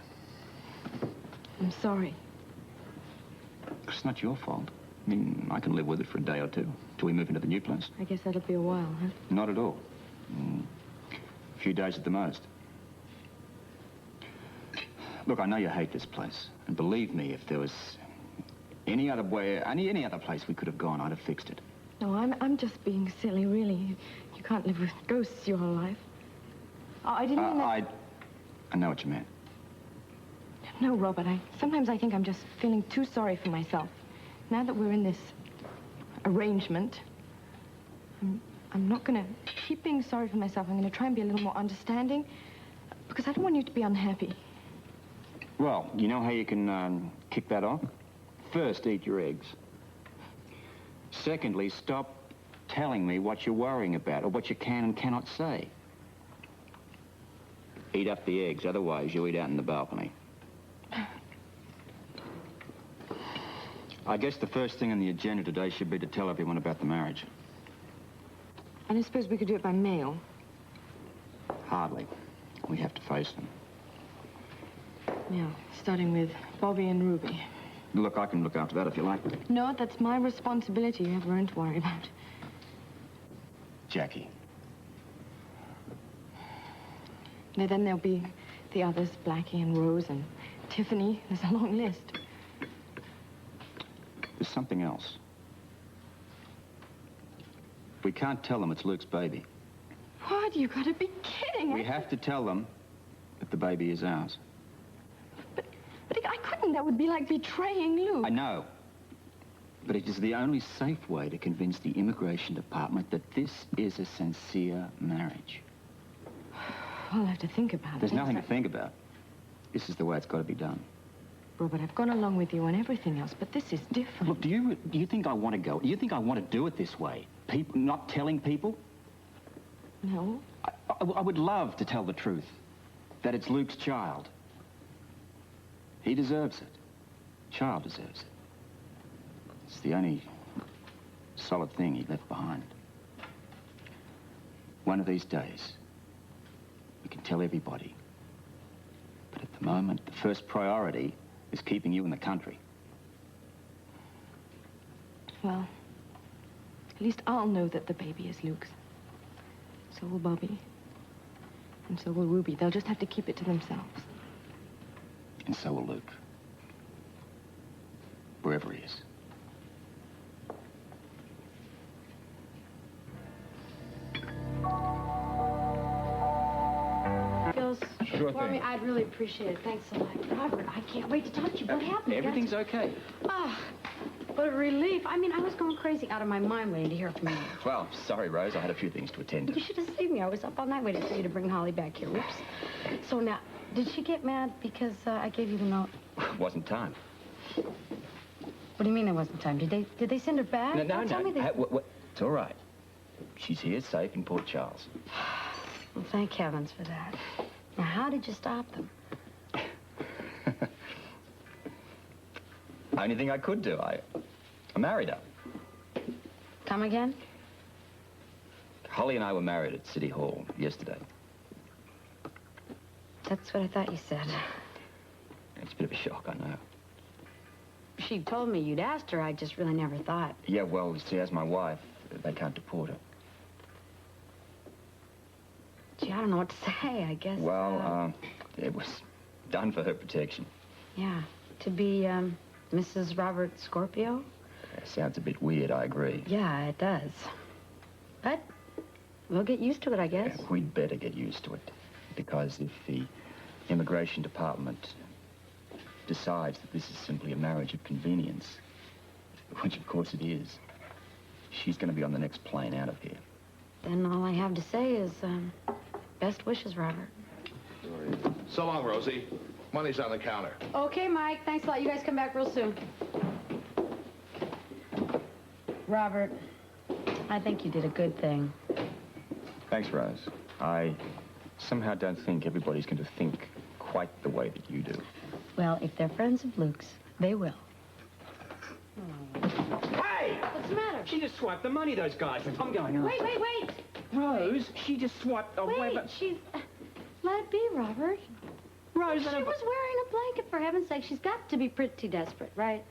I'm sorry. It's not your fault. I mean, I can live with it for a day or two, till we move into the new place. I guess that'll be a while, huh? Not at all. A few days at the most. Look, I know you hate this place. And believe me, if there was any other way, any other place we could have gone, I'd have fixed it. No, I'm just being silly, really. You can't live with ghosts your whole life. Oh, I didn't mean that... I know what you meant. No, Robert, sometimes I think I'm just feeling too sorry for myself. Now that we're in this arrangement, I'm not gonna keep being sorry for myself. I'm gonna try and be a little more understanding, because I don't want you to be unhappy. Well, you know how you can kick that off? First, eat your eggs. Secondly, stop telling me what you're worrying about or what you can and cannot say. Eat up the eggs, otherwise you eat out in the balcony. I guess the first thing on the agenda today should be to tell everyone about the marriage. And I suppose we could do it by mail. Hardly. We have to face them. Yeah, starting with Bobby and Ruby. Look, I can look after that if you like. No, that's my responsibility. You have her own to worry about. Jackie. Now, then there'll be the others, Blackie and Rose and Tiffany. There's a long list. There's something else. We can't tell them it's Luke's baby. What? You gotta be kidding. We have to tell them that the baby is ours. But I couldn't. That would be like betraying Luke. I know. But it is the only safe way to convince the immigration department that this is a sincere marriage. I'll have to think about it. There's nothing to think about. This is the way it's got to be done. Robert, I've gone along with you on everything else, but this is different. Look, do you think I want to go? Do you think I want to do it this way? People, not telling people? No. I would love to tell the truth. That it's Luke's child. He deserves it. Child deserves it. It's the only solid thing he left behind. One of these days, we can tell everybody. But at the moment, the first priority is keeping you in the country. Well, at least I'll know that the baby is Luke's. So will Bobby. And so will Ruby. They'll just have to keep it to themselves. And so will Luke. Wherever he is. Sure for me, I'd really appreciate it. Thanks a lot. Robert, I can't wait to talk to you. What happened? Everything's okay. Ah, what a relief. I mean, I was going crazy out of my mind waiting to hear from you. Well, sorry, Rose. I had a few things to attend to. You should have seen me. I was up all night waiting for you to bring Holly back here. Whoops. So now, did she get mad because I gave you the note? Wasn't time. What do you mean there wasn't time? Did they send her back? No. Tell me they... It's all right. She's here safe in Port Charles. Well, thank heavens for that. Now, how did you stop them? Only thing I could do. I married her. Come again? Holly and I were married at City Hall yesterday. That's what I thought you said. It's a bit of a shock, I know. She told me you'd asked her. I just really never thought. Yeah, well, see, as my wife, they can't deport her. Gee, I don't know what to say, I guess. Well, it was done for her protection. Yeah, to be, Mrs. Robert Scorpio? Sounds a bit weird, I agree. Yeah, it does. But we'll get used to it, I guess. Yeah, we'd better get used to it. Because if the immigration department decides that this is simply a marriage of convenience, which of course it is, she's going to be on the next plane out of here. Then all I have to say is, best wishes, Robert. So long, Rosie. Money's on the counter. Okay, Mike. Thanks a lot. You guys come back real soon. Robert, I think you did a good thing. Thanks, Rose. I somehow don't think everybody's going to think quite the way that you do. Well, if they're friends of Luke's, they will. Hey! What's the matter? She just swiped the money, those guys. I'm going on. Wait. Rose, she just swiped away. Wait, she's... Let it be, Robert. Rose, she was wearing a blanket, for heaven's sake. She's got to be pretty desperate, right?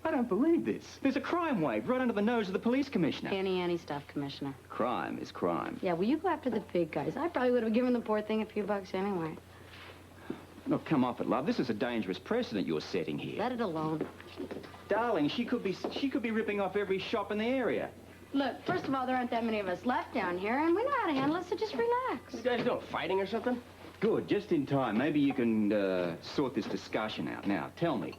I don't believe this. There's a crime wave right under the nose of the police commissioner. Any stuff, Commissioner. Crime is crime. Yeah, well, you go after the big guys. I probably would have given the poor thing a few bucks anyway. Look, come off it, love. This is a dangerous precedent you're setting here. Let it alone. Darling, she could be ripping off every shop in the area. Look, first of all, there aren't that many of us left down here, and we know how to handle it, so just relax. You guys doing fighting or something? Good, just in time. Maybe you can sort this discussion out. Now, tell me,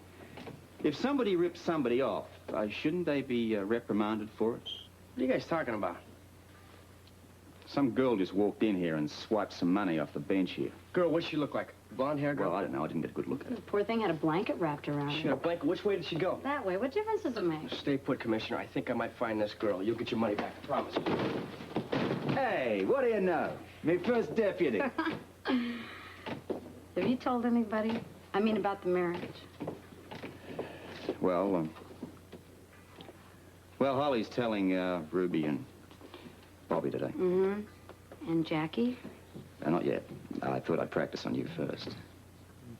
if somebody rips somebody off, shouldn't they be reprimanded for it? What are you guys talking about? Some girl just walked in here and swiped some money off the bench here. Girl, what'd she look like? Blonde hair girl? Well, I don't know. I didn't get a good look at her. The poor thing had a blanket wrapped around She her. had a blanket. Which way did she go? That way. What difference does it make? Stay put, Commissioner. I think I might find this girl. You'll get your money back. I promise. Hey, what do you know? Me first deputy. Have you told anybody? I mean, about the marriage. Well, Holly's telling Ruby and Bobby today. Mm-hmm. And Jackie? Not yet. I thought I'd practice on you first.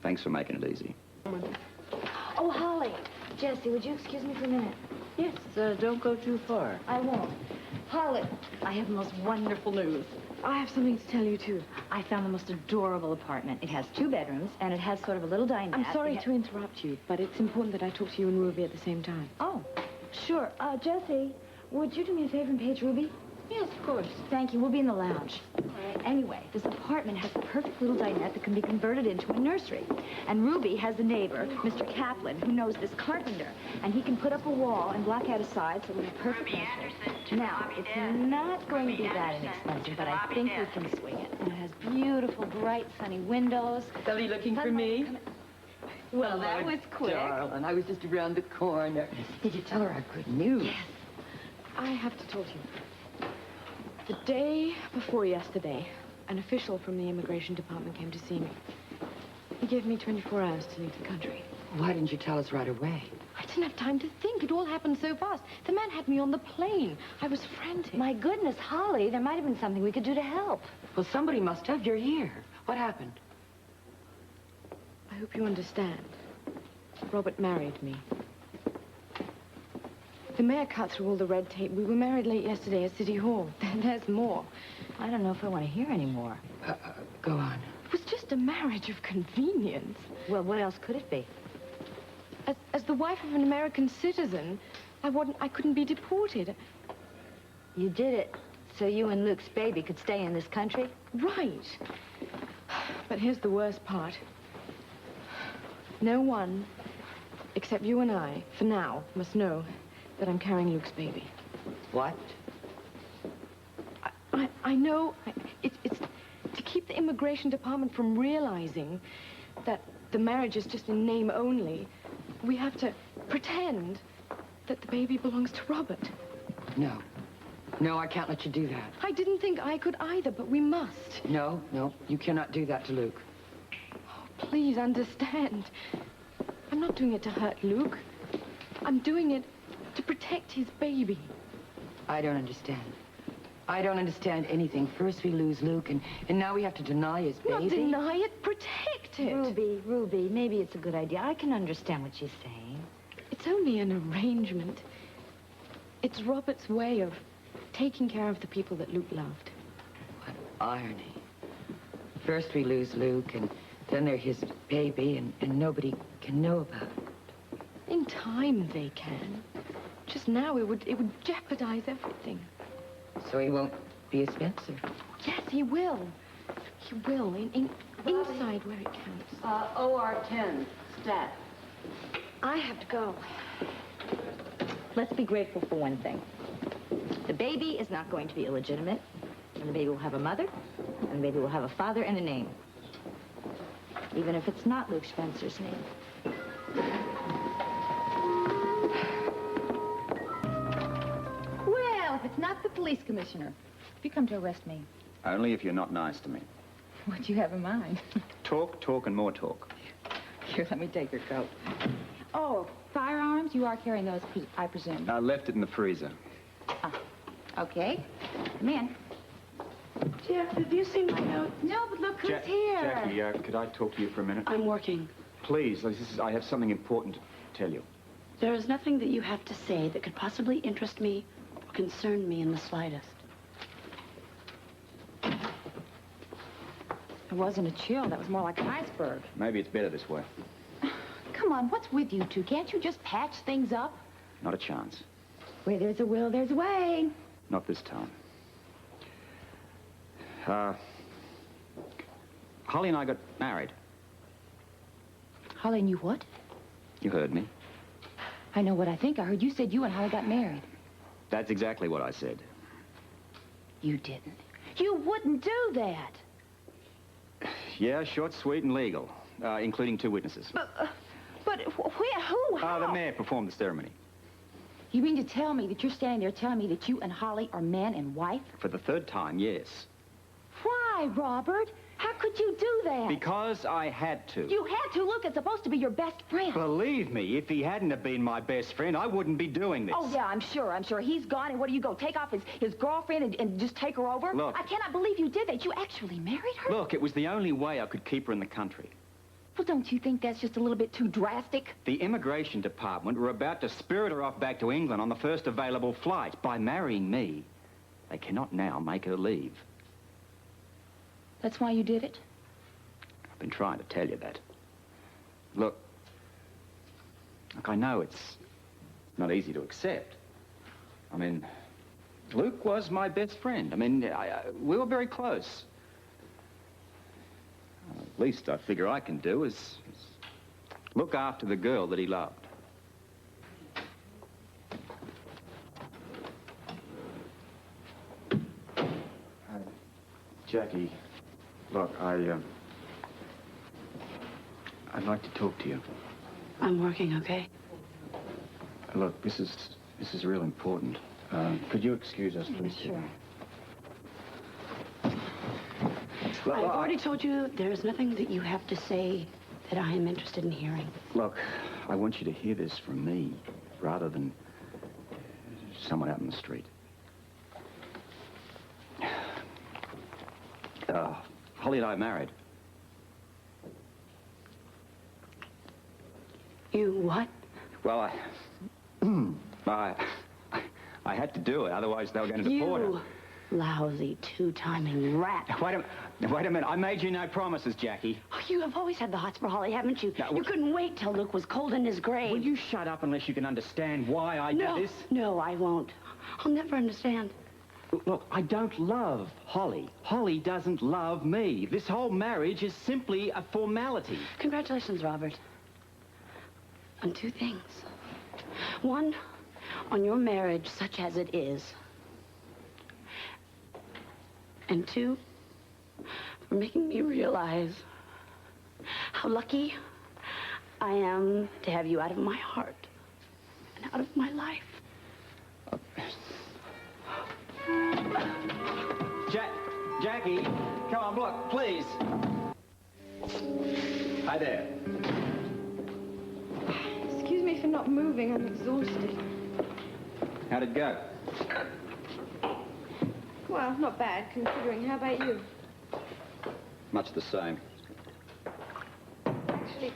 Thanks for making it easy. Oh, Holly. Jesse, would you excuse me for a minute? Yes, don't go too far. I won't. Holly, I have the most wonderful news. I have something to tell you, too. I found the most adorable apartment. It has 2 bedrooms, and it has sort of a little dinette. I'm sorry to interrupt you, but it's important that I talk to you and Ruby at the same time. Oh, sure. Jesse, would you do me a favor and page Ruby? Yes, of course. Thank you. We'll be in the lounge. All right. Anyway, this apartment has the perfect little dinette that can be converted into a nursery. And Ruby has a neighbor, Mr. Kaplan, who knows this carpenter. And he can put up a wall and block out a side so it'll be perfect nursery. Now, it's not going to be that inexpensive, but I think we can swing it. And it has beautiful, bright, sunny windows. Are you looking for me? Well, that was quick. Darling, I was just around the corner. Did you tell her our good news? Yes. I have to talk to you. The day before yesterday, an official from the immigration department came to see me. He gave me 24 hours to leave the country. Why didn't you tell us right away? I didn't have time to think. It all happened so fast. The man had me on the plane. I was frantic. My goodness, Holly, there might have been something we could do to help. Well, somebody must have. You're here. What happened? I hope you understand. Robert married me. The mayor cut through all the red tape. We were married late yesterday at City Hall. There's more. I don't know if I want to hear any more. Go on. It was just a marriage of convenience. Well, what else could it be? As the wife of an American citizen, I couldn't be deported. You did it so you and Luke's baby could stay in this country? Right. But here's the worst part. No one, except you and I, for now, must know that I'm carrying Luke's baby. What? I know it's to keep the immigration department from realizing that the marriage is just in name only. We have to pretend that the baby belongs to Robert. No. No, I can't let you do that. I didn't think I could either, but we must. No, you cannot do that to Luke. Oh, please understand. I'm not doing it to hurt Luke. I'm doing it to protect his baby. I don't understand. I don't understand anything. First we lose Luke, and now we have to deny his baby. Not deny it, protect it. Ruby, maybe it's a good idea. I can understand what she's saying. It's only an arrangement. It's Robert's way of taking care of the people that Luke loved. What irony. First we lose Luke, and then they're his baby, and nobody can know about it. In time, they can. Just now, it would jeopardize everything. So he won't be a Spencer? Yes, he will. He will, inside where it counts. OR 10, stat. I have to go. Let's be grateful for one thing. The baby is not going to be illegitimate, and the baby will have a mother, and the baby will have a father and a name. Even if it's not Luke Spencer's name. Well, if it's not the police commissioner, have you come to arrest me? Only if you're not nice to me. What do you have in mind? Talk, and more talk. Here, let me take your coat. Oh, firearms? You are carrying those, I presume. I left it in the freezer. Okay. Come in. Jeff, have you seen my note? No, but look who's here. Jackie, could I talk to you for a minute? I'm working. Please, I have something important to tell you. There is nothing that you have to say that could possibly interest me or concern me in the slightest. It wasn't a chill. That was more like an iceberg. Maybe it's better this way. Come on, what's with you two? Can't you just patch things up? Not a chance. Where there's a will, there's a way. Not this time. Holly and I got married. Holly and you what? You heard me. I know what I think. I heard you said you and Holly got married. That's exactly what I said. You didn't. You wouldn't do that. Yeah, short, sweet, and legal, including 2 witnesses. But where? Who? How? The mayor performed the ceremony. You mean to tell me that you're standing there telling me that you and Holly are man and wife? For the 3rd time, yes. Why, Robert? How could you do that? Because I had to. You had to. Look, it's supposed to be your best friend. Believe me, if he hadn't have been my best friend, I wouldn't be doing this. Oh, yeah, I'm sure. He's gone, and what do you go? Take off his girlfriend and just take her over? Look. I cannot believe you did that. You actually married her? Look, it was the only way I could keep her in the country. Well, don't you think that's just a little bit too drastic? The immigration department were about to spirit her off back to England on the first available flight. By marrying me, they cannot now make her leave. That's why you did it? I've been trying to tell you that. Look, I know it's not easy to accept. I mean, Luke was my best friend. I mean, we were very close. At least I figure I can do is look after the girl that he loved. Jackie, look, I'd like to talk to you. I'm working, okay? Look, this is real important. Could you excuse us, please? Sure. I've already told you there's nothing that you have to say that I am interested in hearing. Look, I want you to hear this from me rather than someone out in the street. Holly and I are married. You what? Well, I had to do it, otherwise they were going to deport her. You lousy two-timing rat. Wait a minute. I made you no promises, Jackie. Oh, you have always had the hots for Holly, haven't you? No, you couldn't wait till Luke was cold in his grave. Will you shut up unless you can understand why I did this? No, I won't. I'll never understand. Look, I don't love Holly. Holly doesn't love me. This whole marriage is simply a formality. Congratulations, Robert. On two things. One, on your marriage, such as it is. And two, for making me realize how lucky I am to have you out of my heart and out of my life. Jackie, come on, look, please. Hi there. Excuse me for not moving. I'm exhausted. How'd it go? Well, not bad, considering. How about you? Much the same. Actually,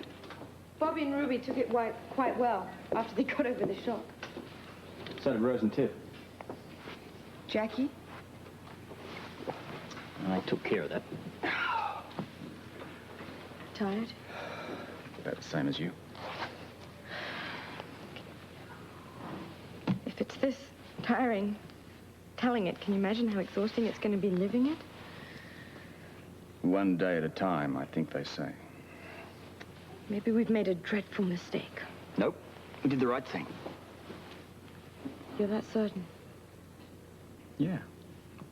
Bobby and Ruby took it quite well after they got over the shock. So did Rose and Tiff. Jackie? I took care of that. Tired? About the same as you. If it's this tiring, telling it, can you imagine how exhausting it's going to be living it? One day at a time, I think they say. Maybe we've made a dreadful mistake. Nope. We did the right thing. You're that certain? Yeah.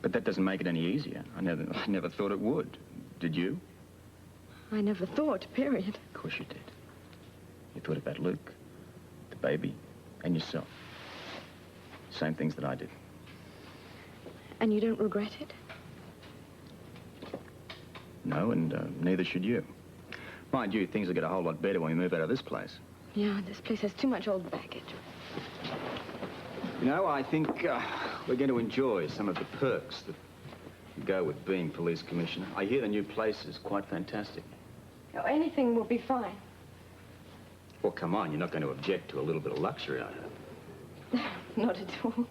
But that doesn't make it any easier. I never thought it would. Did you? I never thought, period. Of course you did. You thought about Luke, the baby, and yourself. Same things that I did. And you don't regret it? No, and neither should you. Mind you, things will get a whole lot better when we move out of this place. Yeah, this place has too much old baggage. You know, I think we're going to enjoy some of the perks that go with being police commissioner. I hear the new place is quite fantastic. Oh, anything will be fine. Well, come on, you're not going to object to a little bit of luxury, are you? Not at all.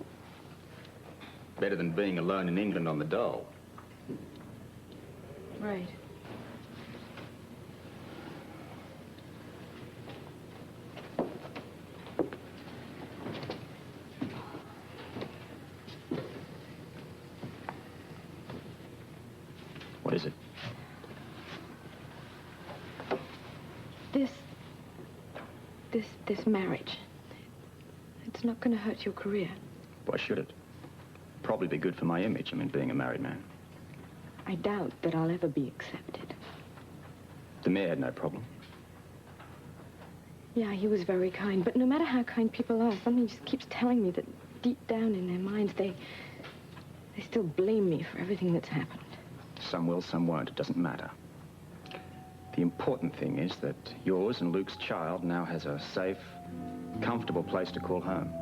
Better than being alone in England on the dole. Right. What is it? This marriage. It's not going to hurt your career. Why should it? Probably be good for my image, being a married man. I doubt that I'll ever be accepted. The mayor had no problem. Yeah, he was very kind, but no matter how kind people are, something just keeps telling me that deep down in their minds, they still blame me for everything that's happened. Some will, some won't. It doesn't matter. The important thing is that yours and Luke's child now has a safe, comfortable place to call home.